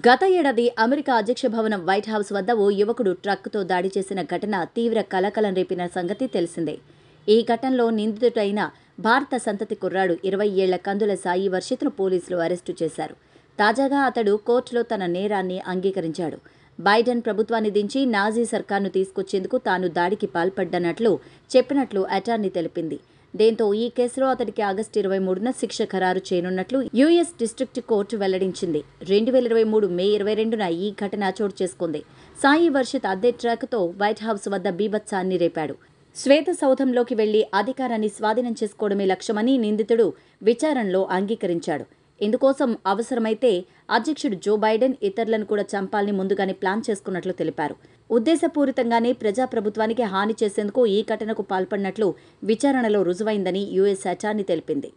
గత ఏడాది అమెరికా అధ్యక్ష భవనం వైట్ హౌస్ వద్ద ఓ యువకుడు ట్రక్కుతో దాడి చేసిన ఘటన తీవ్ర కలకలం రేపిన సంగతి తెలిసిందే. ఈ ఘటనలో నిందితుడైన భారత సంతతి కుర్రాడు 20 ఏళ్ల కందుల సాయి వర్షిత్ను పోలీసులు అరెస్టు చేశారు. తాజాగా అతడు కోర్టులో తన నేరాన్ని అంగీకరించాడు. బైడెన్ ప్రభుత్వాన్ని దించి నాజీ సర్కార్ను తీసుకొచ్చేందుకు తాను దాడికి పాల్పడ్డనట్లు చెప్పినట్లు అటార్నీ తెలిపింది. దీంతో ఈ కేసులో అతడికి ఆగస్టు 23న శిక్ష ఖరారు చేయనున్నట్లు యూఎస్ డిస్ట్రిక్ట్ కోర్టు వెల్లడించింది. 2023 మే 22న ఈ ఘటన చోటు చేసుకుంది. సాయి వర్షిత్ అద్దె ట్రక్తో వైట్ హౌస్ వద్ద బీభత్సాన్ని రేపాడు. శ్వేత సౌధంలోకి వెళ్లి అధికారాన్ని స్వాధీనం చేసుకోవడమే లక్ష్యమని నిందితుడు విచారణలో అంగీకరించాడు. ఇందుకోసం అవసరమైతే అధ్యక్షుడు జో బైడెన్ ఇతరులను కూడా చంపాలని ముందుగానే ప్లాన్ చేసుకున్నట్లు తెలిపారు. ఉద్దేశపూరితంగానే ప్రజాప్రభుత్వానికి హాని చేసేందుకు ఈ ఘటనకు పాల్పడినట్లు విచారణలో రుజువైందని యూఎస్ అటార్నీ తెలిపింది.